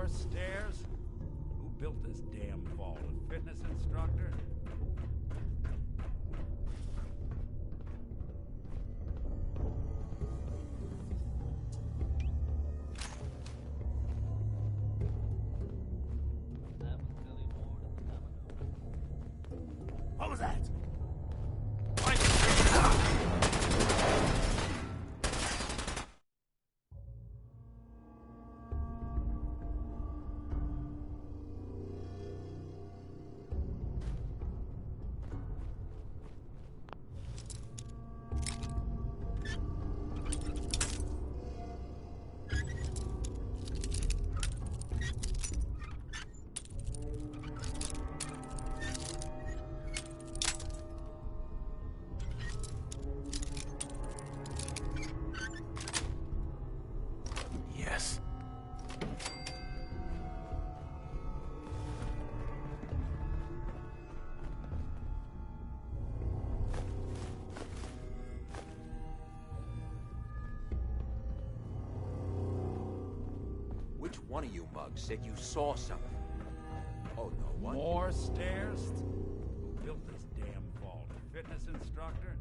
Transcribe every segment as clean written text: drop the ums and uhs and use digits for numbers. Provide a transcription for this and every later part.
More stairs? Who built this damn vault? A fitness instructor? What was that? Yes. Which one of you mugs said you saw something? Oh, no one? More stairs? Who built this damn vault? A fitness instructor?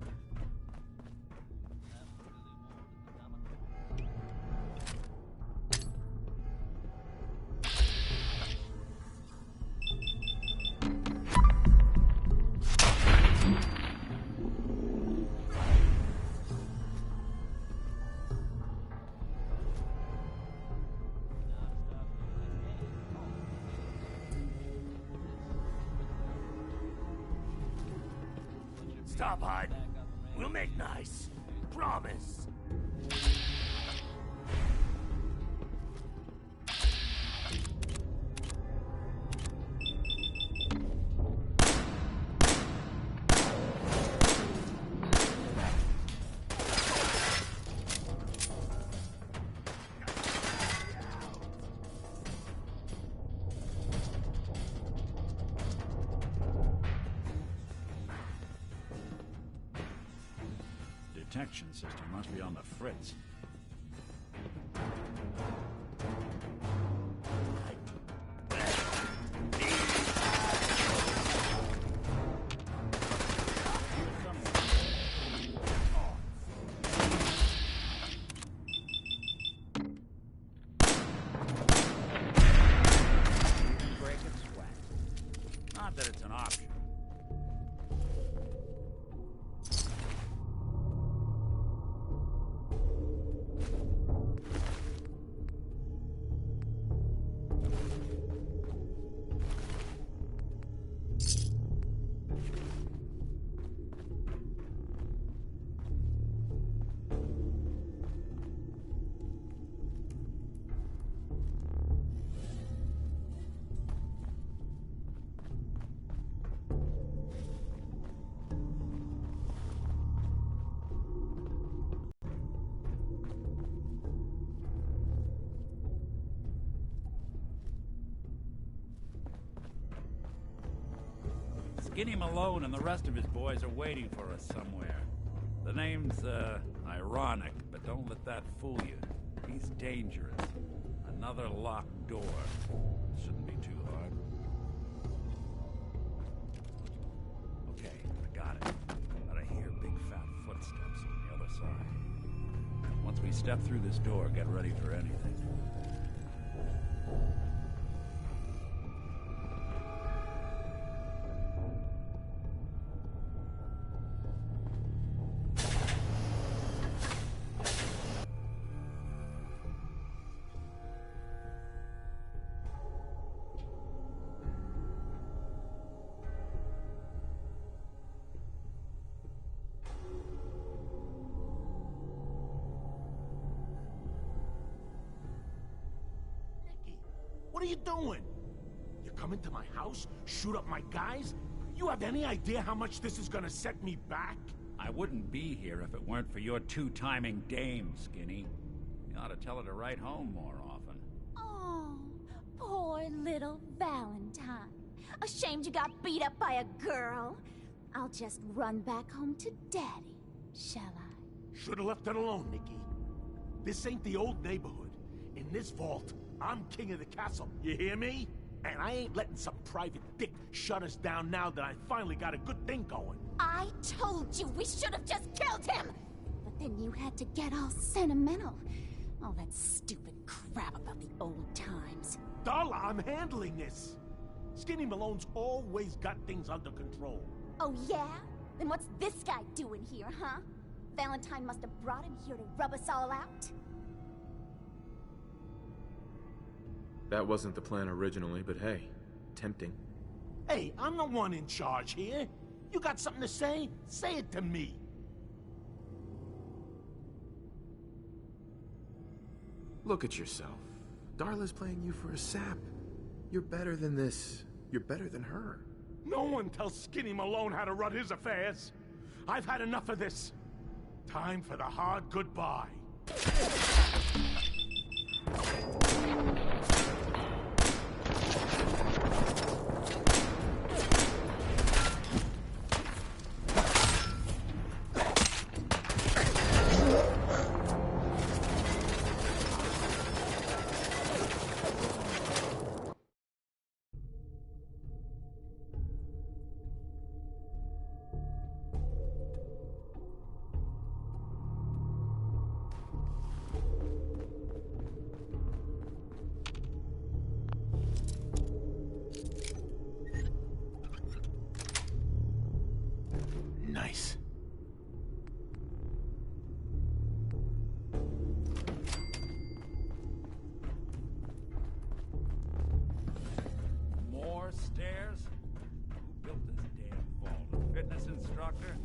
Stop, Hud. We'll make nice. Promise. Detection system must be on the fritz. Break and sweat. Not that it's an option. Skinny Malone and the rest of his boys are waiting for us somewhere. The name's, ironic, but don't let that fool you. He's dangerous. Another locked door. Shouldn't be too hard. Okay, I got it. But I hear big fat footsteps on the other side. Once we step through this door, get ready for anything. What are you doing? You come into my house, shoot up my guys? You have any idea how much this is gonna set me back? I wouldn't be here if it weren't for your two-timing dame, Skinny. You ought to tell her to write home more often. Oh, poor little Valentine. Ashamed you got beat up by a girl? I'll just run back home to Daddy, shall I? Should've left it alone, Nikki. This ain't the old neighborhood. In this vault, I'm king of the castle, you hear me? And I ain't letting some private dick shut us down now that I finally got a good thing going. I told you we should have just killed him! But then you had to get all sentimental. All that stupid crap about the old times. Darla, I'm handling this. Skinny Malone's always got things under control. Oh yeah? Then what's this guy doing here, huh? Valentine must have brought him here to rub us all out? That wasn't the plan originally, but hey, tempting. Hey, I'm the one in charge here. You got something to say? Say it to me. Look at yourself. Darla's playing you for a sap. You're better than this. You're better than her. No one tells Skinny Malone how to run his affairs. I've had enough of this. Time for the hard goodbye. Nice. More stairs? Who built this damn vault? A fitness instructor?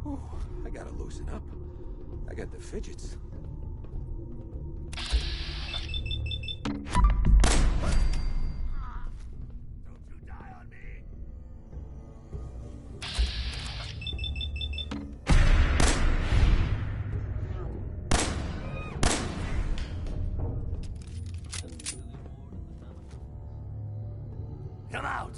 Whew, I gotta loosen up. I got the fidgets. Don't you die on me. Come out!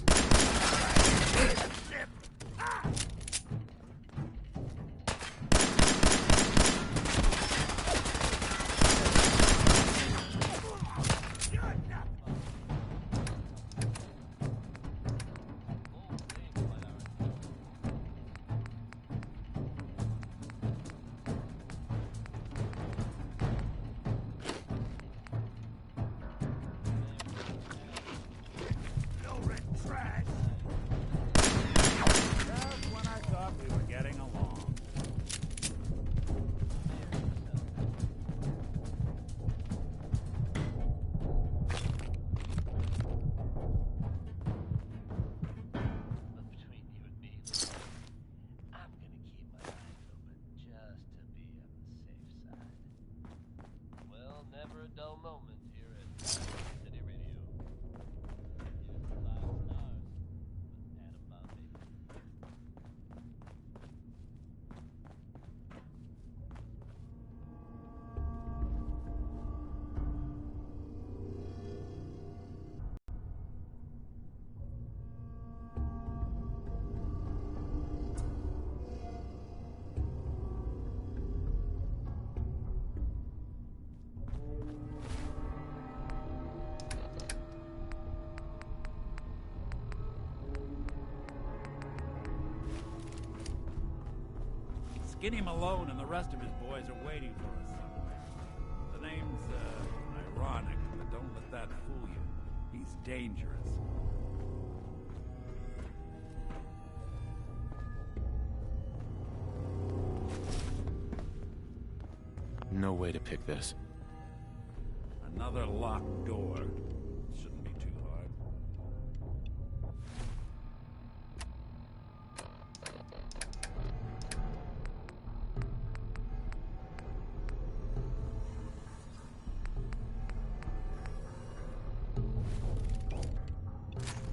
Trash! Just when I thought we were getting along. But between you and me, I'm gonna keep my eyes open just to be on the safe side. Well, never a dull moment here at City Radio. Give it 5 stars, but Adam Bombay. Skinny Malone and the rest of his boys are waiting for us somewhere. The name's, ironic, but don't let that fool you. He's dangerous. No way to pick this. Another locked door. Shouldn't be too hard.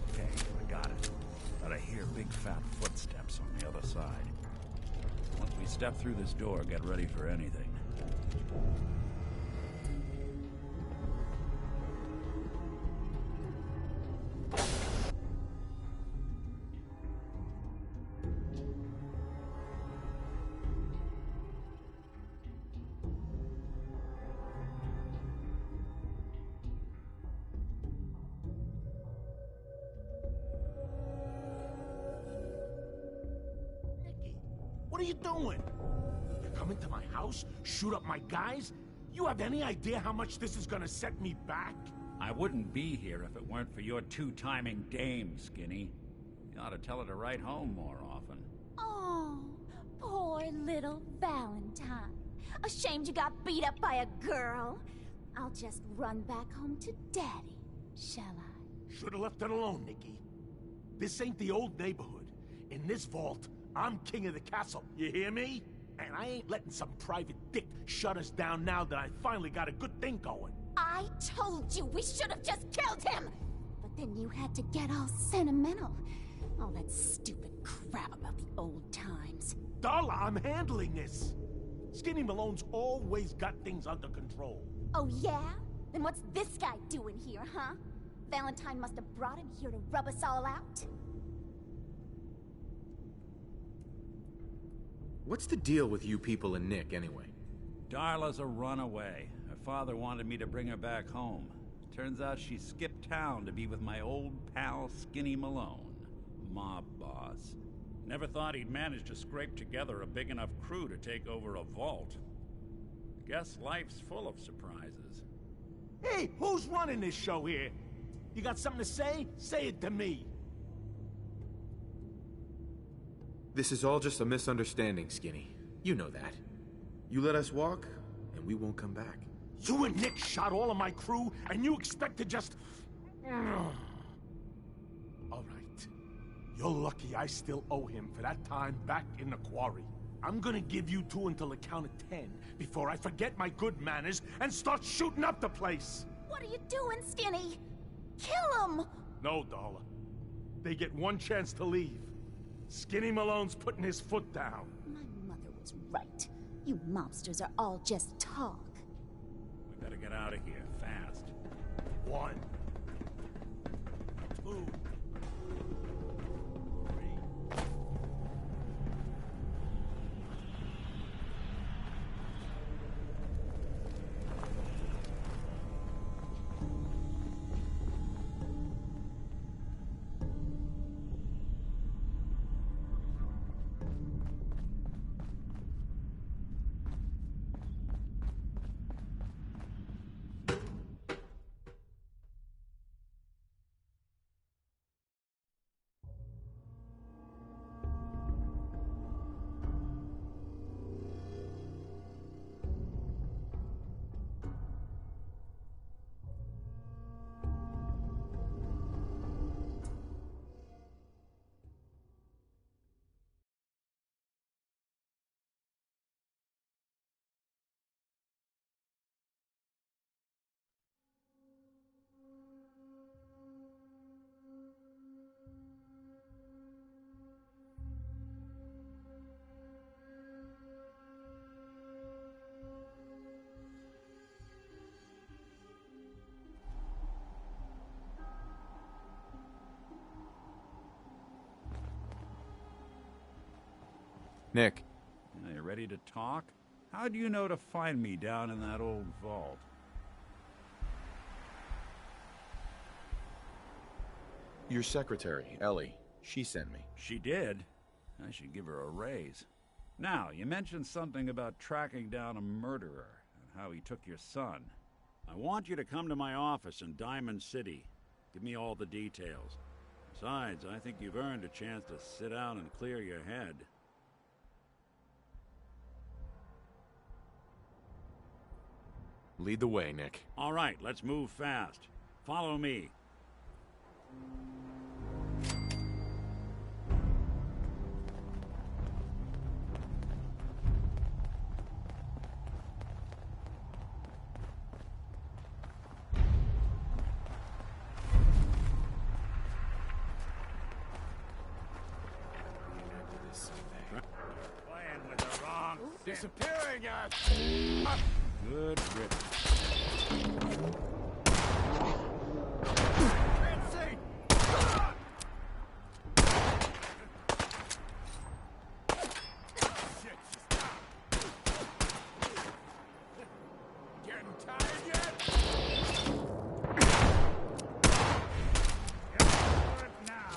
Okay, I got it. But I hear big fat footsteps on the other side. Once we step through this door, get ready for anything. What are you doing? You come into my house, shoot up my guys? You have any idea how much this is gonna set me back? I wouldn't be here if it weren't for your two-timing dame, Skinny. You ought to tell her to write home more often. Oh, poor little Valentine. Ashamed you got beat up by a girl? I'll just run back home to Daddy, shall I? Should've left it alone, Nikki. This ain't the old neighborhood. In this vault, I'm king of the castle. You hear me? And I ain't letting some private dick shut us down now that I finally got a good thing going. I told you we should have just killed him! But then you had to get all sentimental. All that stupid crap about the old times. Darla, I'm handling this. Skinny Malone's always got things under control. Oh yeah? Then what's this guy doing here, huh? Valentine must have brought him here to rub us all out? What's the deal with you people and Nick, anyway? Darla's a runaway. Her father wanted me to bring her back home. Turns out she skipped town to be with my old pal Skinny Malone, mob boss. Never thought he'd manage to scrape together a big enough crew to take over a vault. Guess life's full of surprises. Hey, who's running this show here? You got something to say? Say it to me. This is all just a misunderstanding, Skinny. You know that. You let us walk, and we won't come back. You and Nick shot all of my crew, and you expect to just... All right. You're lucky I still owe him for that time back in the quarry. I'm gonna give you two until the count of 10 before I forget my good manners and start shooting up the place. What are you doing, Skinny? Kill him! No, Darla. They get one chance to leave. Skinny Malone's putting his foot down. My mother was right. You mobsters are all just talk. We better get out of here, fast. 1, 2, 3. Nick. Are you ready to talk? How do you know to find me down in that old vault? Your secretary, Ellie. She sent me. She did? I should give her a raise. Now, you mentioned something about tracking down a murderer and how he took your son. I want you to come to my office in Diamond City. Give me all the details. Besides, I think you've earned a chance to sit down and clear your head. Lead the way, Nick. All right, let's move fast. Follow me. Playing with the wrong... Disappearing us! Good riddance. Getting tired yet? Get to work now.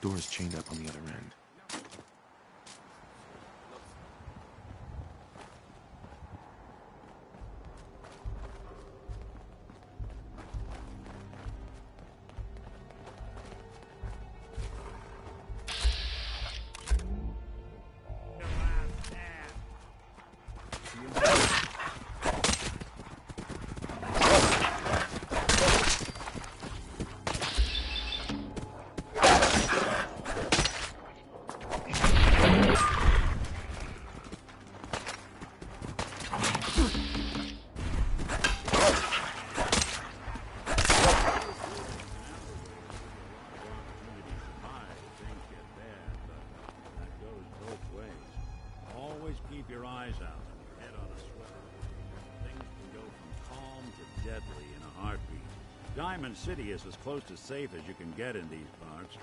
Door's chained up on the other end. Always keep your eyes out and your head on a swivel. Things can go from calm to deadly in a heartbeat. Diamond City is as close to safe as you can get in these parts.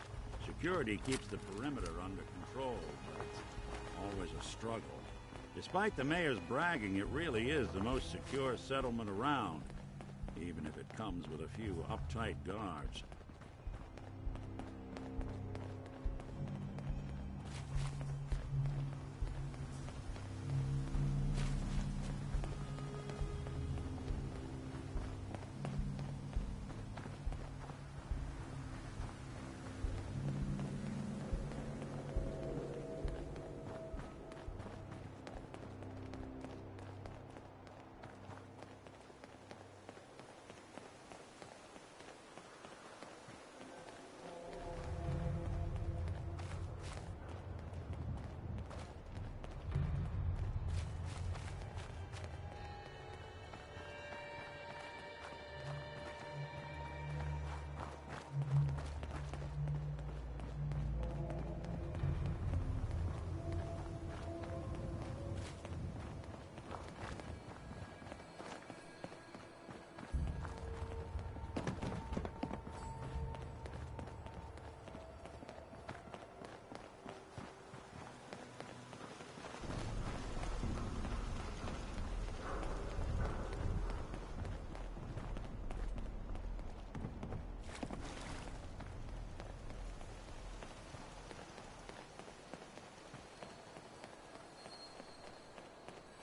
Security keeps the perimeter under control, but it's always a struggle. Despite the mayor's bragging, it really is the most secure settlement around, even if it comes with a few uptight guards.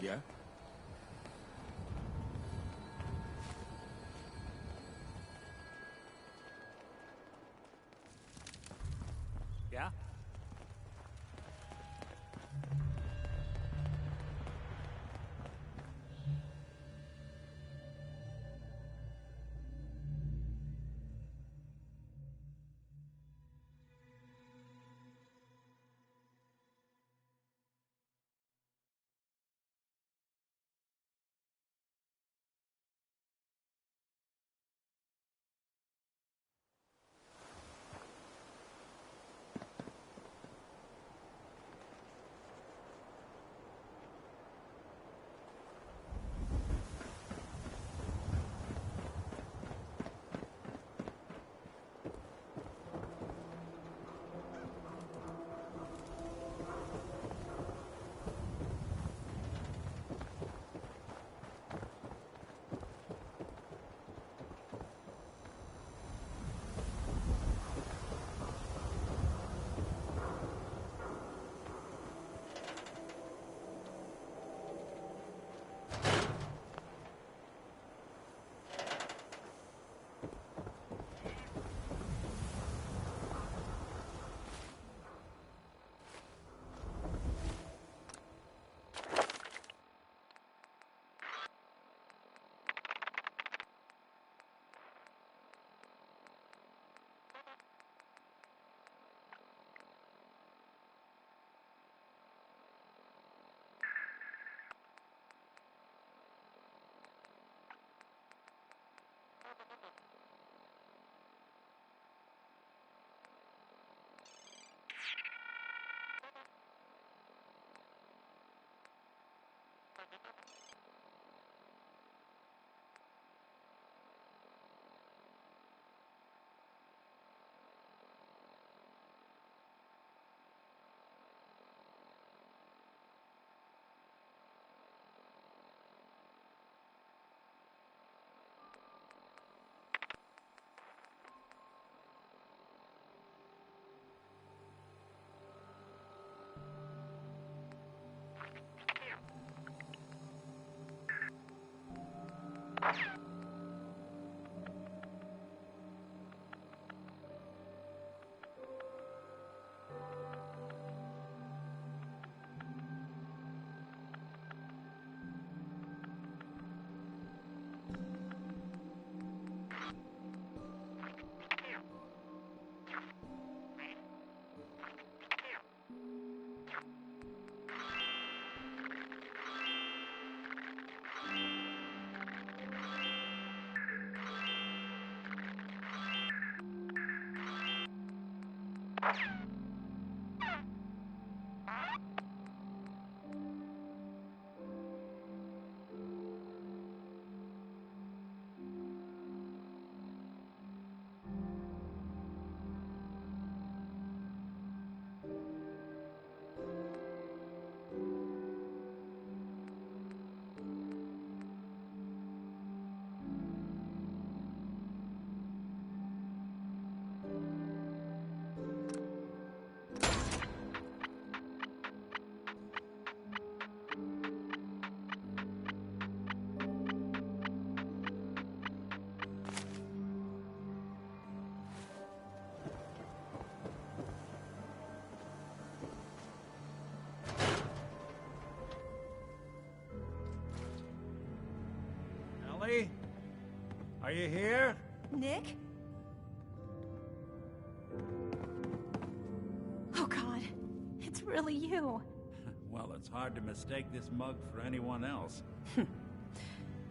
Yeah? Yeah? Ellie? Are you here? Nick? Oh God, it's really you. Well, it's hard to mistake this mug for anyone else.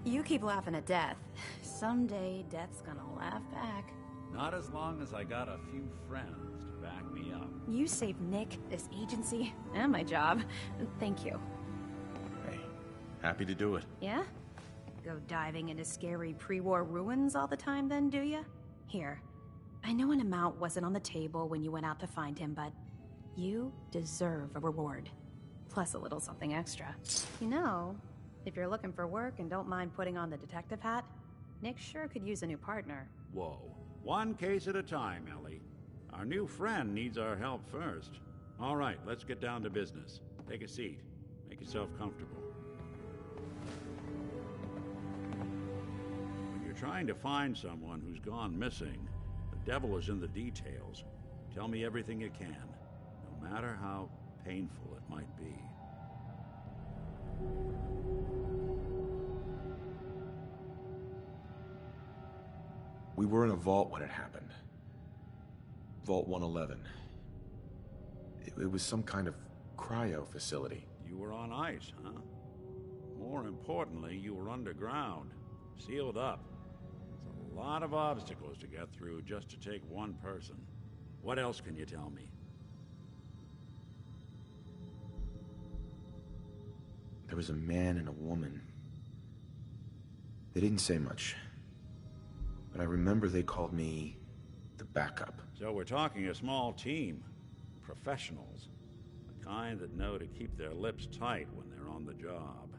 You keep laughing at death. Someday, death's gonna laugh back. Not as long as I got a few friends to back me up. You saved Nick, this agency, and my job. Thank you. Hey, happy to do it. Yeah? Go diving into scary pre-war ruins all the time then, do ya? Here, I know an amount wasn't on the table when you went out to find him, but you deserve a reward. Plus a little something extra. You know, if you're looking for work and don't mind putting on the detective hat, Nick sure could use a new partner. Whoa. One case at a time, Ellie. Our new friend needs our help first. All right, let's get down to business. Take a seat. Make yourself comfortable. When you're trying to find someone who's gone missing, the devil is in the details. Tell me everything you can, no matter how painful it might be. We were in a vault when it happened. Vault 111. It was some kind of cryo facility. You were on ice, huh? More importantly, you were underground, sealed up. It's a lot of obstacles to get through just to take one person. What else can you tell me? There was a man and a woman. They didn't say much. But I remember they called me the backup. So we're talking a small team. Professionals. The kind that know to keep their lips tight when they're on the job.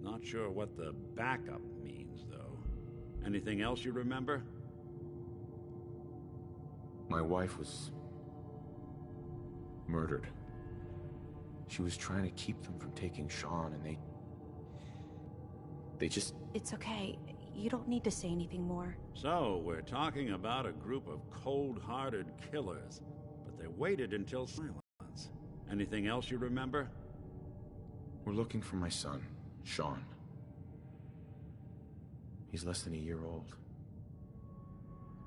Not sure what the backup means, though. Anything else you remember? My wife was murdered. She was trying to keep them from taking Sean, and they just... It's okay. You don't need to say anything more. So, we're talking about a group of cold-hearted killers, but they waited until silence. Anything else you remember? We're looking for my son, Sean. He's less than a year old.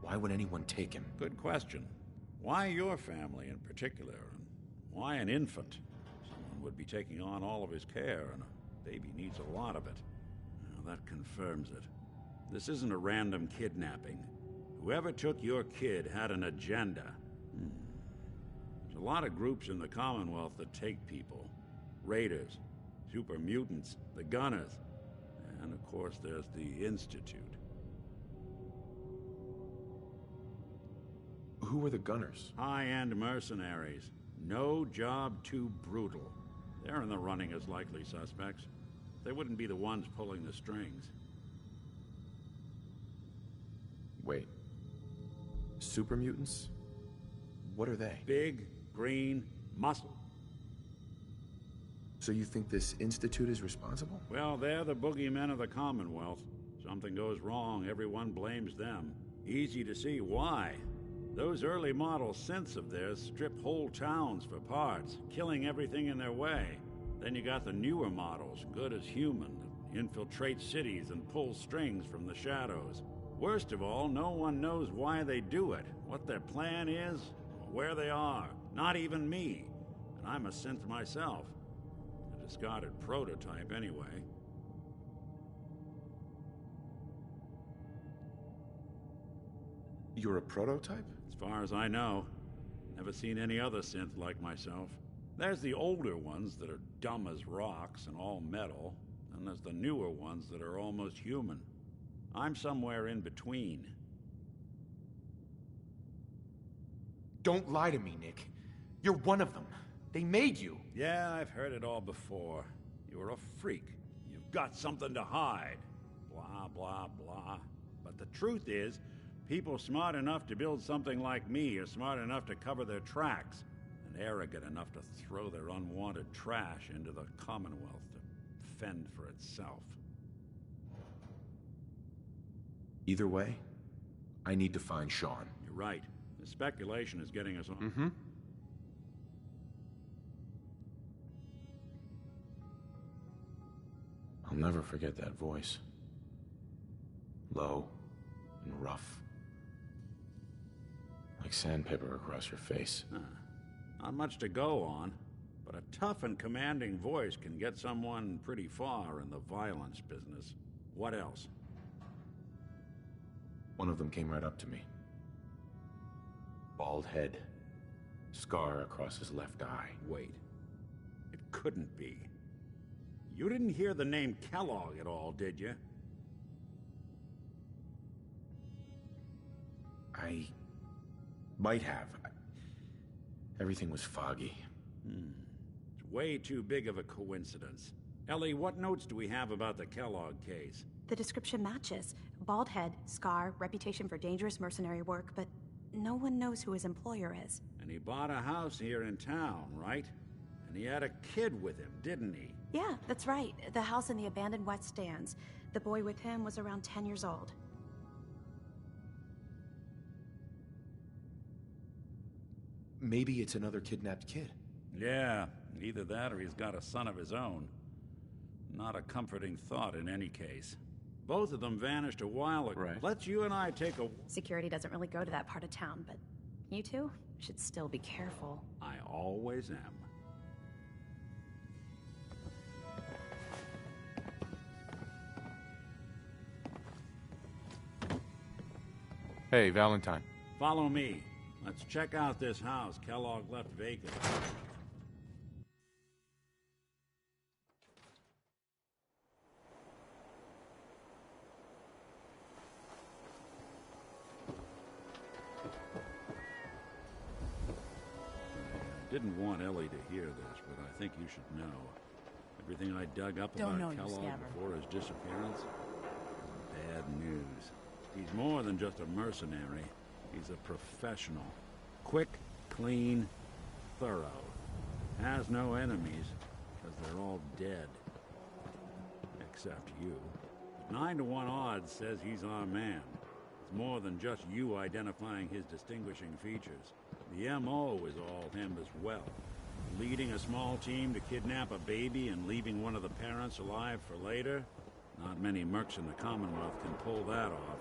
Why would anyone take him? Good question. Why your family in particular, and why an infant? Someone would be taking on all of his care, and a baby needs a lot of it. Now, that confirms it. This isn't a random kidnapping. Whoever took your kid had an agenda. There's a lot of groups in the Commonwealth that take people. Raiders, super mutants, the Gunners, and of course there's the Institute. Who were the Gunners? High-end mercenaries. No job too brutal. They're in the running as likely suspects. They wouldn't be the ones pulling the strings. Wait. Super mutants? What are they? Big, green, muscle. So you think this Institute is responsible? Well, they're the boogeymen of the Commonwealth. Something goes wrong, everyone blames them. Easy to see why. Those early model synths of theirs strip whole towns for parts, killing everything in their way. Then you got the newer models, good as human, that infiltrate cities and pull strings from the shadows. Worst of all, no one knows why they do it, what their plan is, or where they are. Not even me. And I'm a synth myself. A discarded prototype, anyway. You're a prototype? As far as I know. Never seen any other synth like myself. There's the older ones that are dumb as rocks and all metal, and there's the newer ones that are almost human. I'm somewhere in between. Don't lie to me, Nick. You're one of them. They made you. Yeah, I've heard it all before. You're a freak. You've got something to hide. Blah, blah, blah. But the truth is, people smart enough to build something like me are smart enough to cover their tracks, and arrogant enough to throw their unwanted trash into the Commonwealth to fend for itself. Either way, I need to find Sean. You're right. The speculation is getting us on. Mm-hmm. I'll never forget that voice. Low and rough. Like sandpaper across your face. Not much to go on, but a tough and commanding voice can get someone pretty far in the violence business. What else? One of them came right up to me. Bald head. Scar across his left eye. Wait. It couldn't be. You didn't hear the name Kellogg at all, did you? I might have. Everything was foggy. It's way too big of a coincidence. Ellie, what notes do we have about the Kellogg case? The description matches. Bald head, scar, reputation for dangerous mercenary work, but no one knows who his employer is. And he bought a house here in town, right? And he had a kid with him, didn't he? Yeah, that's right. The house in the abandoned West Stands. The boy with him was around 10 years old. Maybe it's another kidnapped kid. Yeah, either that or he's got a son of his own. Not a comforting thought in any case. Both of them vanished a while ago. Right. Let's you and I take a... Security doesn't really go to that part of town, but you two should still be careful. I always am. Hey, Valentine. Follow me. Let's check out this house Kellogg left vacant. I didn't want Ellie to hear this, but I think you should know. Everything I dug up about Kellogg before his disappearance, bad news. He's more than just a mercenary. He's a professional. Quick, clean, thorough. Has no enemies, because they're all dead. Except you. 9 to 1 odds says he's our man. It's more than just you identifying his distinguishing features. The M.O. is all him as well. Leading a small team to kidnap a baby and leaving one of the parents alive for later? Not many mercs in the Commonwealth can pull that off.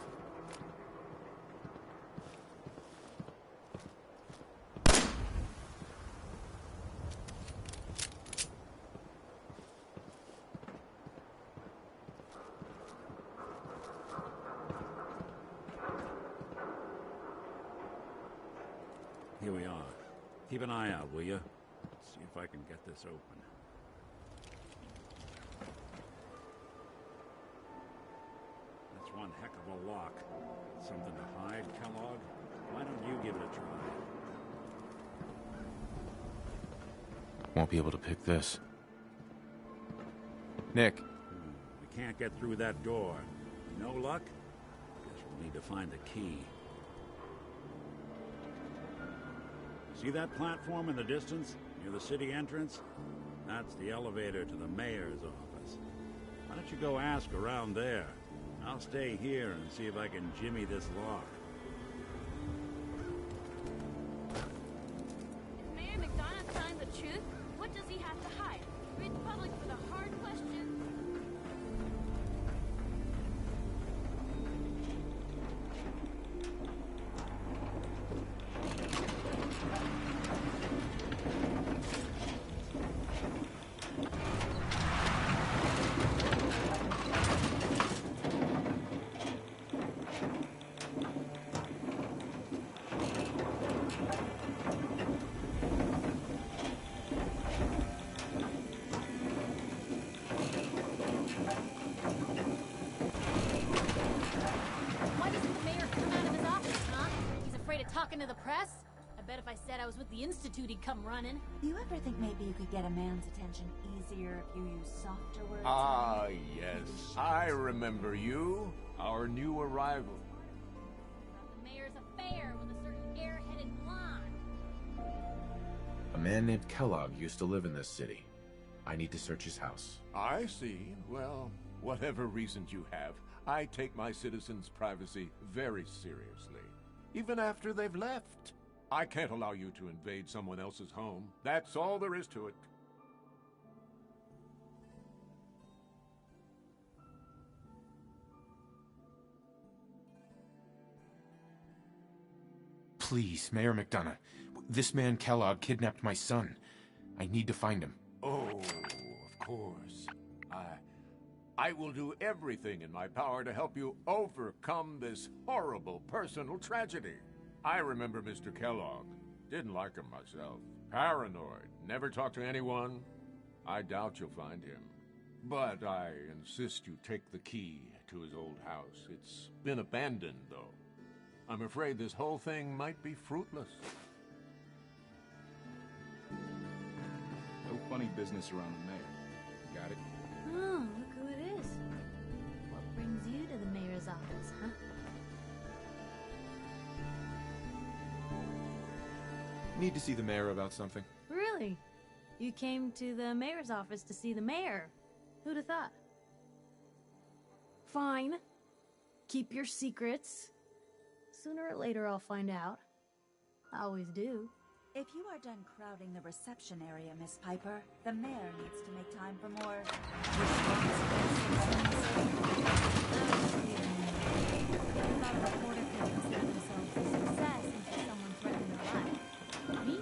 Here we are. Keep an eye out, will you? See if I can get this open. That's one heck of a lock. Something to hide, Kellogg? Why don't you give it a try? Won't be able to pick this. Nick. We can't get through that door. No luck? Guess we'll need to find the key. See that platform in the distance, near the city entrance? That's the elevator to the mayor's office. Why don't you go ask around there? I'll stay here and see if I can jimmy this lock. Is Mayor McDonough telling the truth? What does he have to hide? Read the public for the hard questions. talking to the press? I bet if I said I was with the Institute, he'd come running. You ever think maybe you could get a man's attention easier if you use softer words? Ah, yes. I remember you. Our new arrival. About the mayor's affair with a certain airheaded blonde. A man named Kellogg used to live in this city. I need to search his house. I see. Well, whatever reasons you have, I take my citizens' privacy very seriously. Even after they've left. I can't allow you to invade someone else's home. That's all there is to it. Please, Mayor McDonough. This man Kellogg kidnapped my son. I need to find him. Oh, of course. I will do everything in my power to help you overcome this horrible personal tragedy. I remember Mr. Kellogg. Didn't like him myself. Paranoid. Never talked to anyone. I doubt you'll find him. But I insist you take the key to his old house. It's been abandoned, though. I'm afraid this whole thing might be fruitless. No funny business around the mayor. Got it? Oh, look who it is. What brings you to the mayor's office, huh? Need to see the mayor about something. Really? You came to the mayor's office to see the mayor? Who'd have thought? Fine. Keep your secrets. Sooner or later I'll find out. I always do. If you are done crowding the reception area, Miss Piper, the mayor needs to make time for more I thought a reporter could consider themselves a success until someone threatened their life. Me?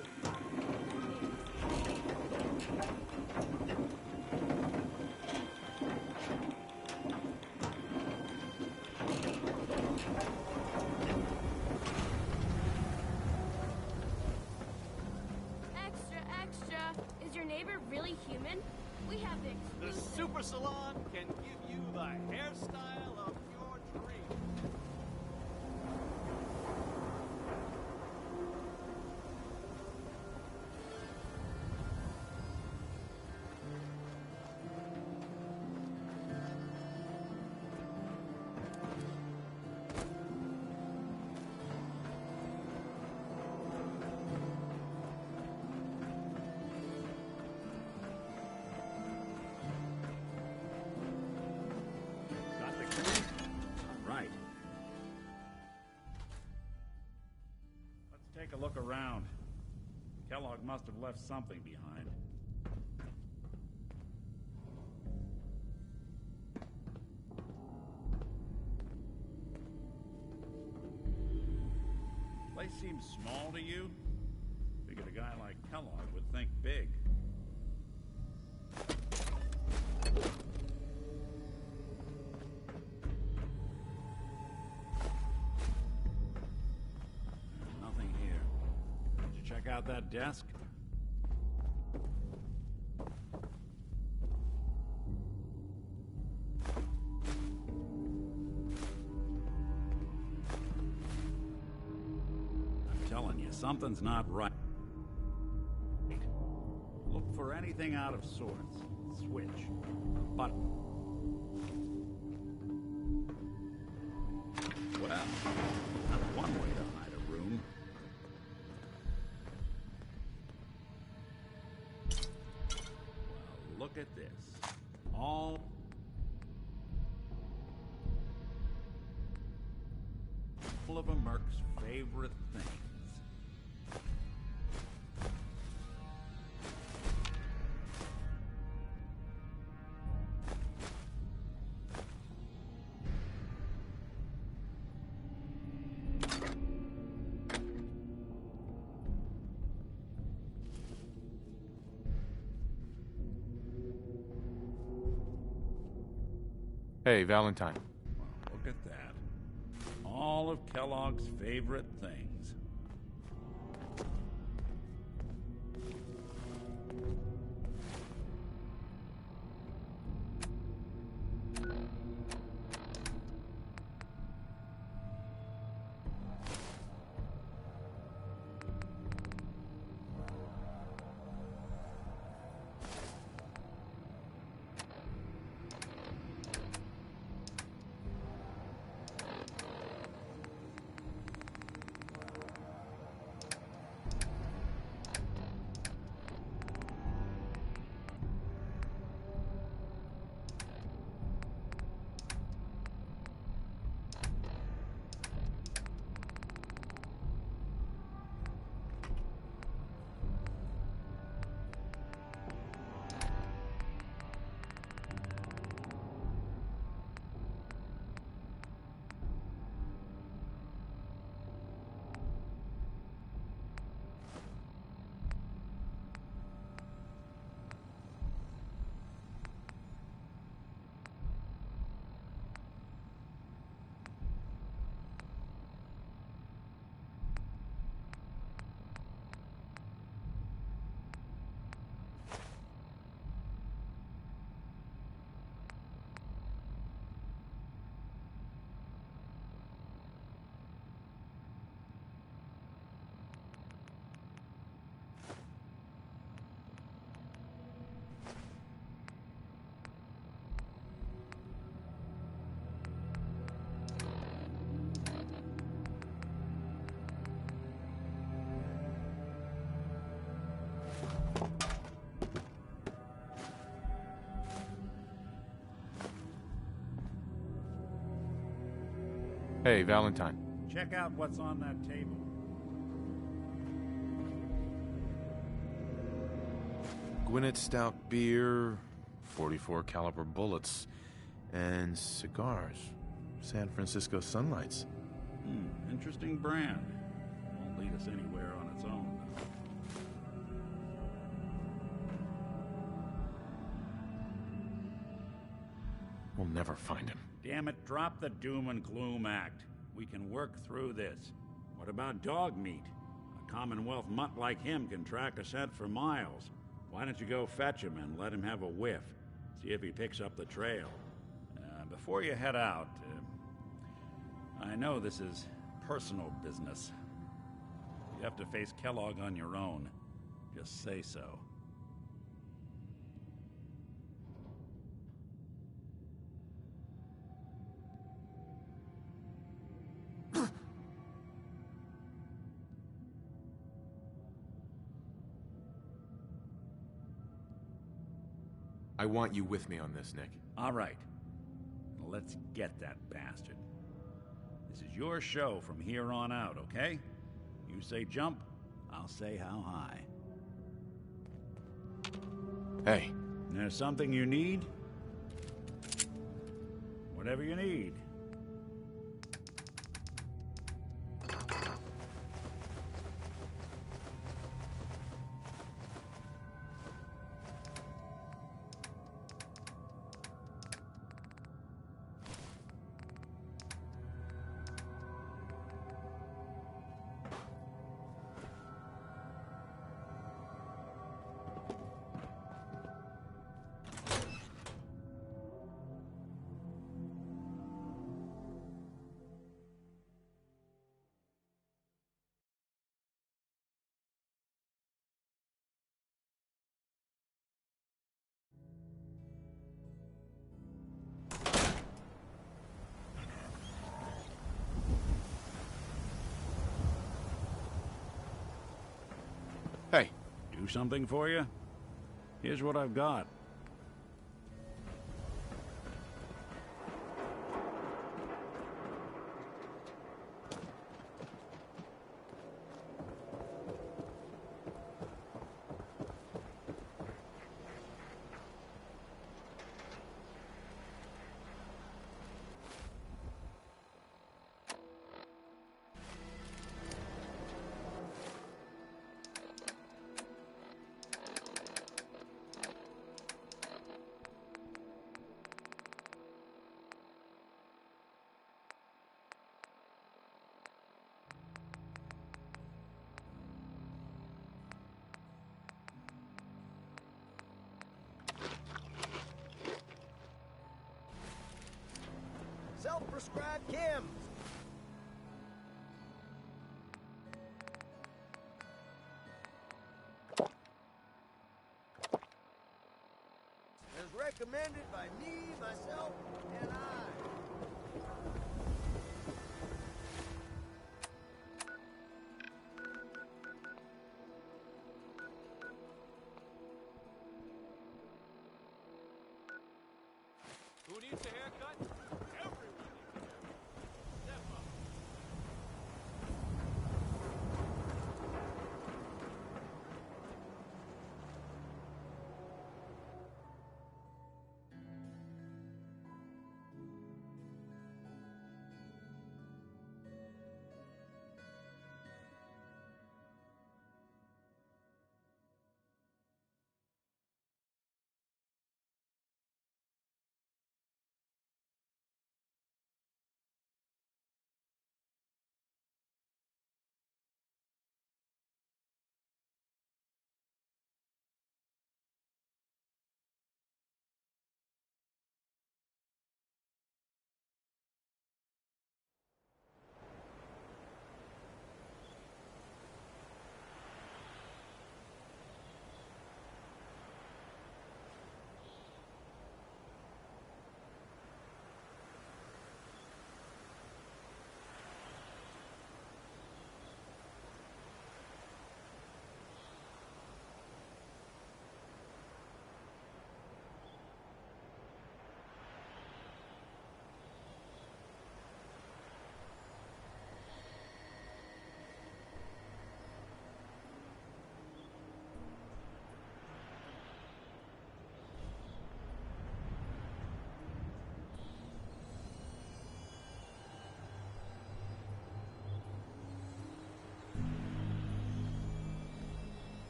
Extra, extra. Is your neighbor really human? We have the The Super Salon can give you the hairstyle of your dreams. Got the key? All right. Let's take a look around. Kellogg must have left something behind. Place seems small to you? Figured a guy like Kellogg would think big. Nothing here. Did you check out that desk? I'm telling you, something's not right. Look for anything out of sorts. Switch. A button. Well, that's one way to hide a room. Well, look at this. All of a merc's favorite things. Hey, Valentine. Well, look at that. All of Kellogg's favorite things. Hey, Valentine. Check out what's on that table. Gwinnett Stout beer, 44 caliber bullets, and cigars. San Francisco Sunlights. Interesting brand. Won't lead us anywhere on its own, though. We'll never find him. Damn it, drop the doom and gloom act. We can work through this. What about dog meat? A Commonwealth mutt like him can track a scent for miles. Why don't you go fetch him and let him have a whiff? See if he picks up the trail. Before you head out, I know this is personal business. You have to face Kellogg on your own. Just say so. I want you with me on this, Nick. All right. Let's get that bastard. This is your show from here on out, okay? You say jump, I'll say how high. Hey. There's something you need? Whatever you need. Hey. Do something for you? Here's what I've got. Self-prescribed chems. As recommended by me, myself, and I. Who needs a haircut? Everyone needs a haircut. Step up.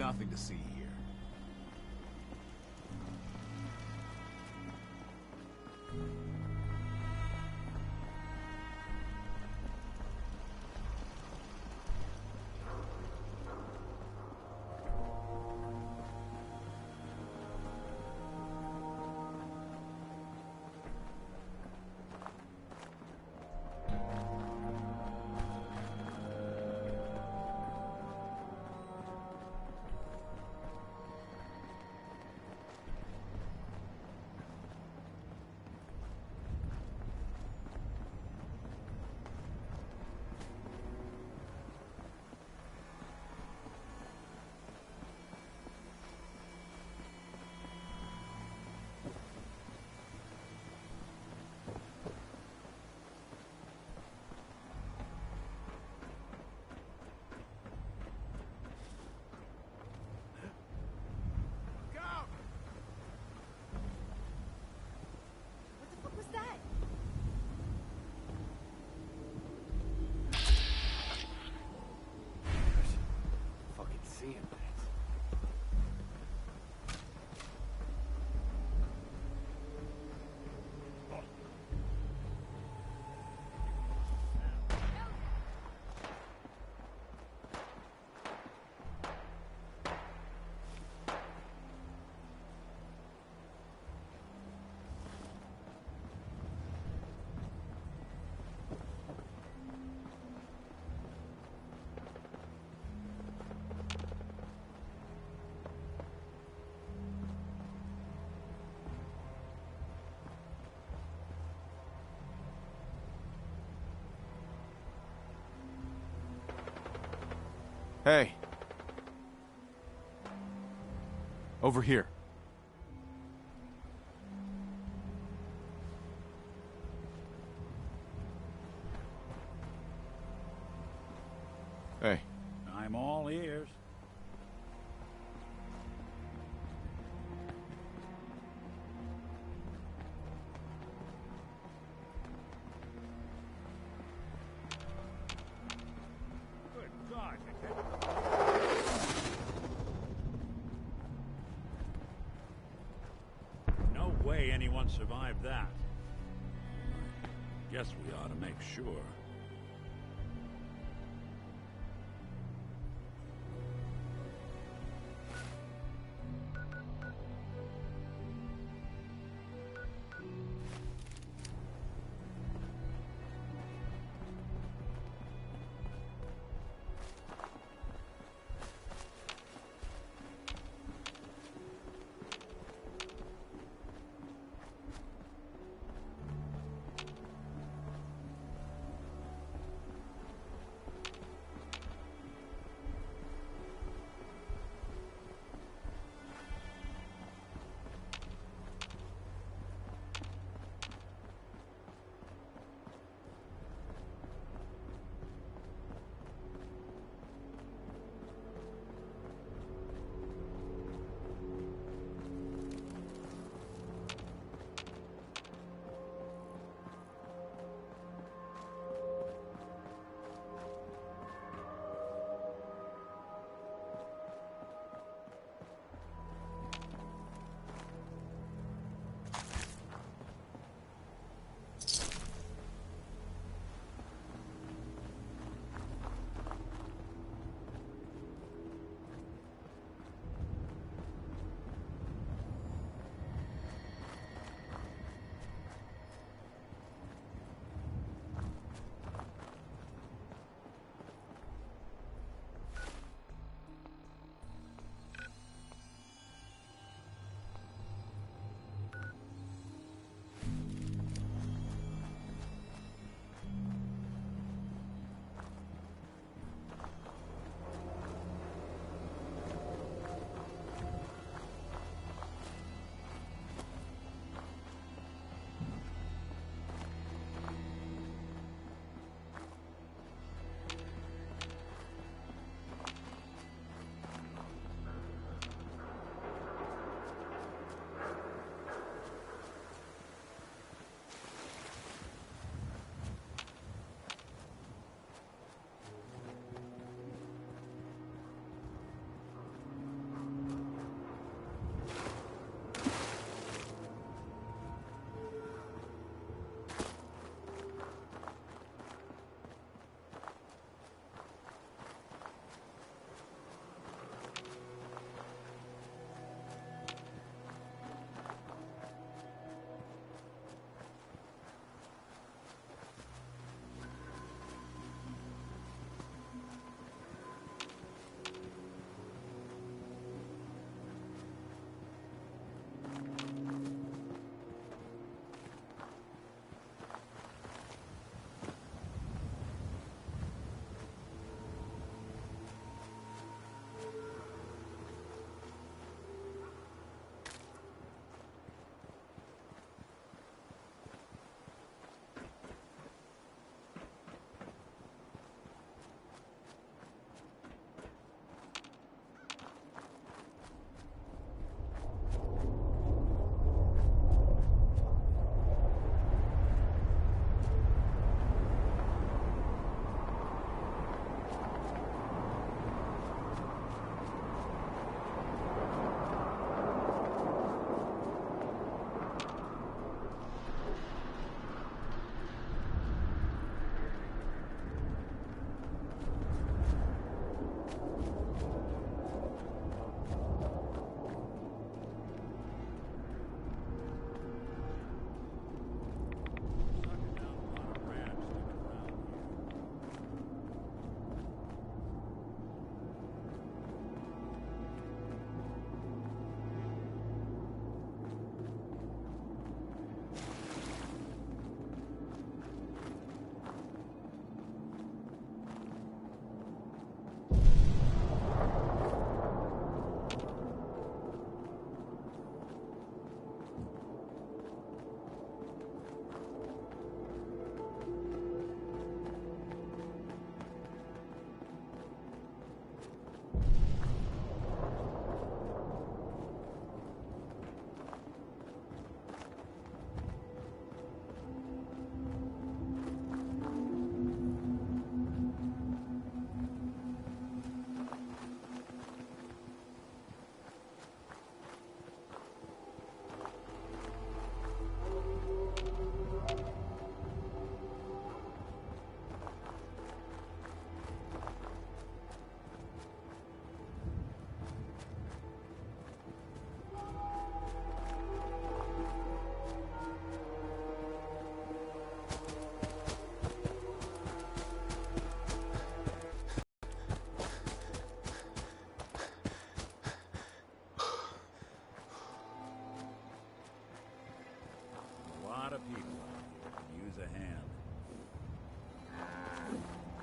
nothing to see here. What was that? Fucking seeing things. Hey. Over here. Hey. I'm all ears. Good God. No way anyone survived that. Guess we ought to make sure.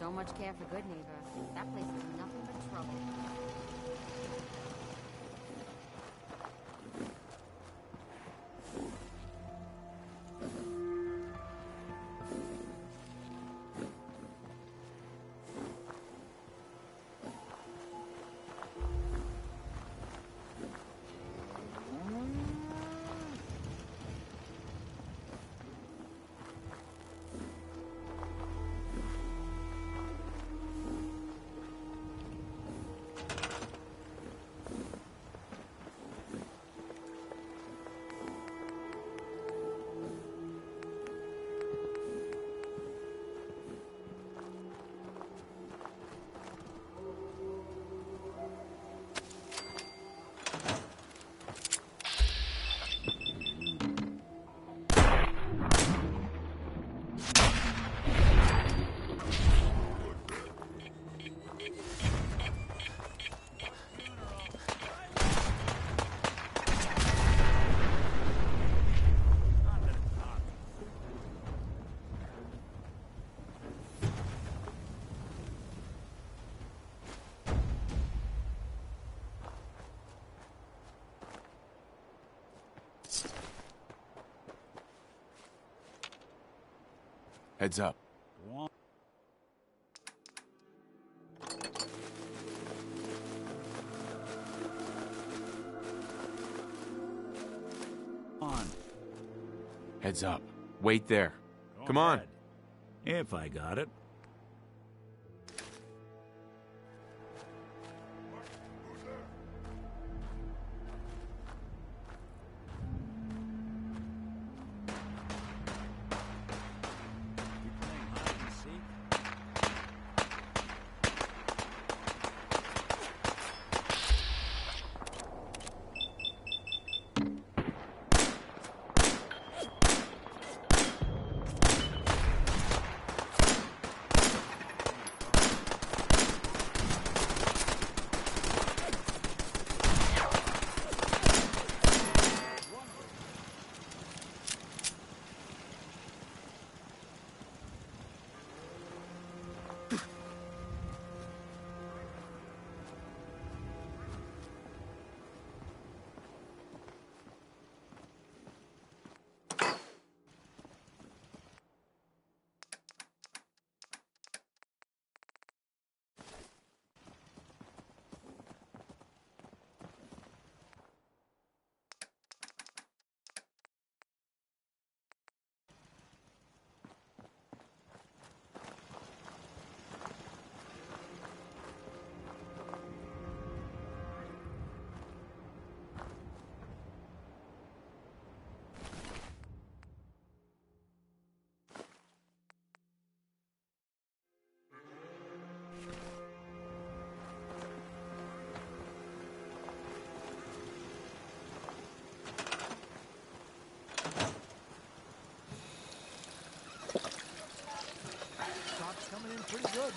So much care for good neighbor. That place is nothing but trouble. Heads up. Go on. Heads up. Wait there. Go Come on. ahead. If I got it. Shot's coming in pretty good.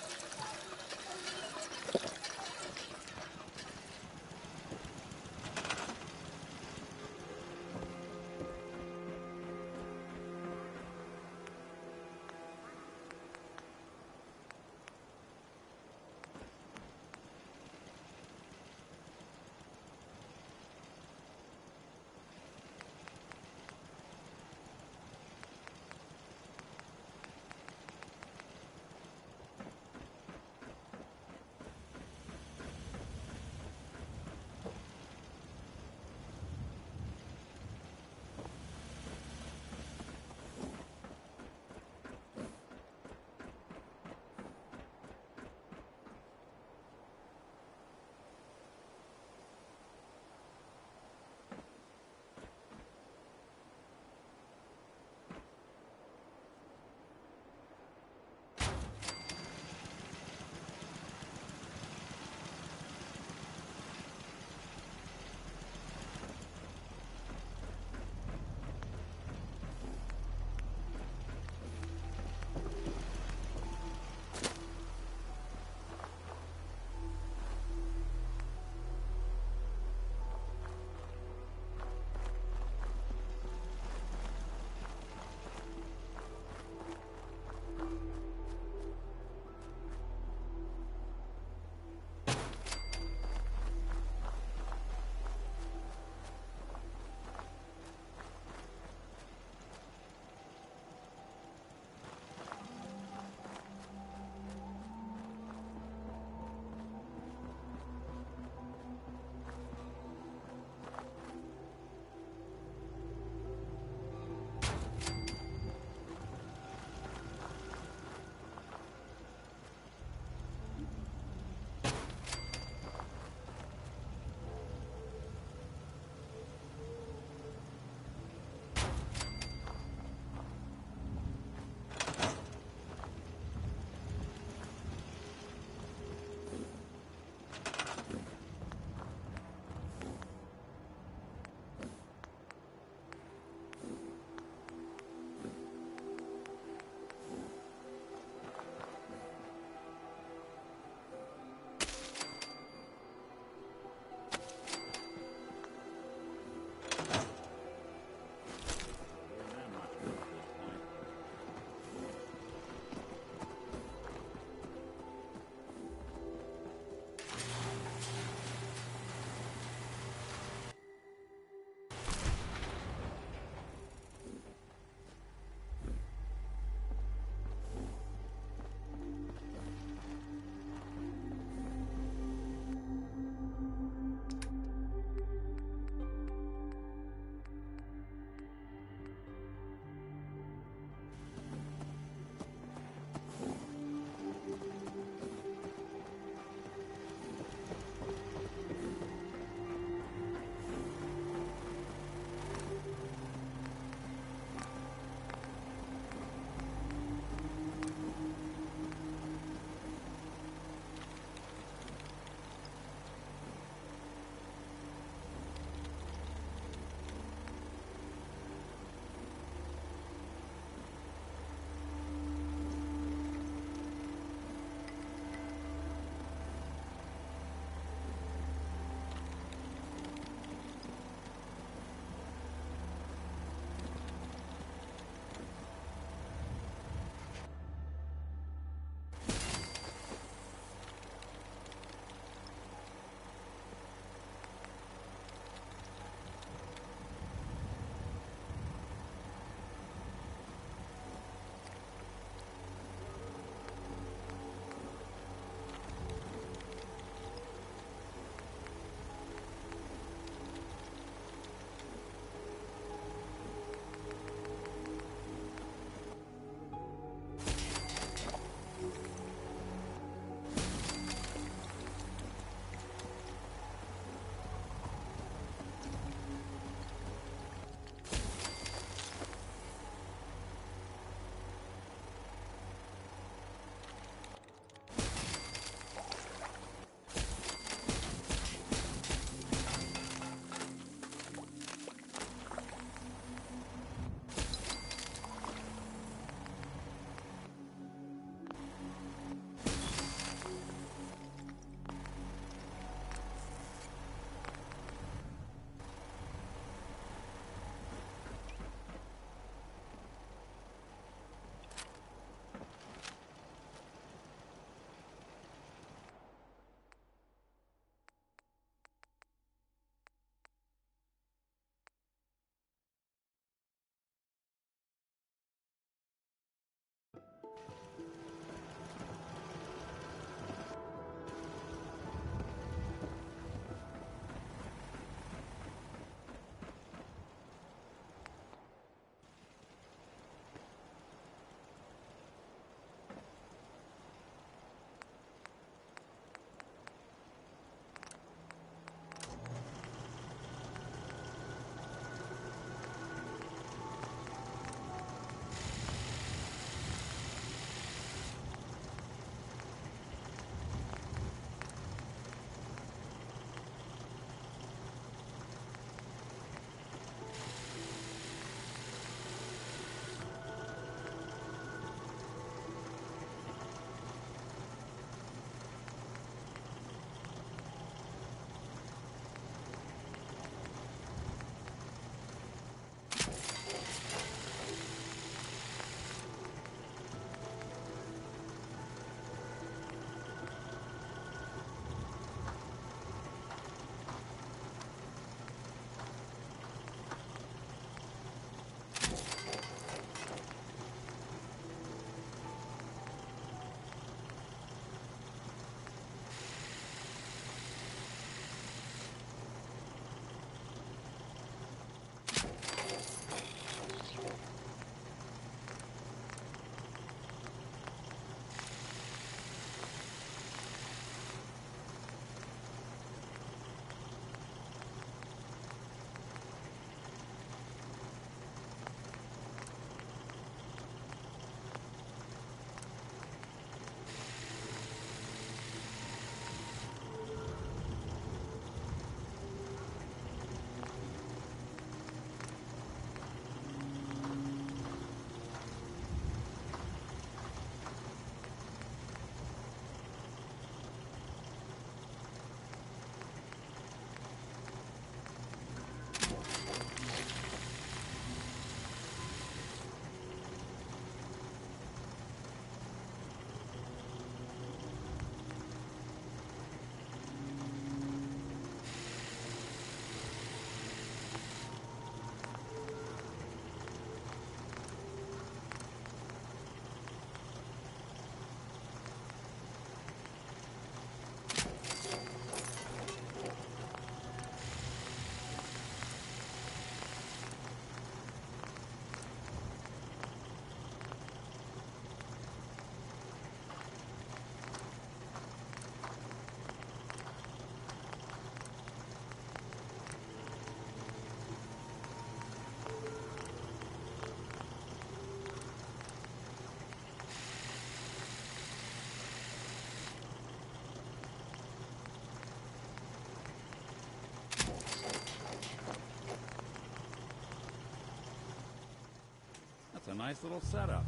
nice little setup.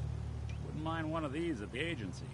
Wouldn't mind one of these at the agency.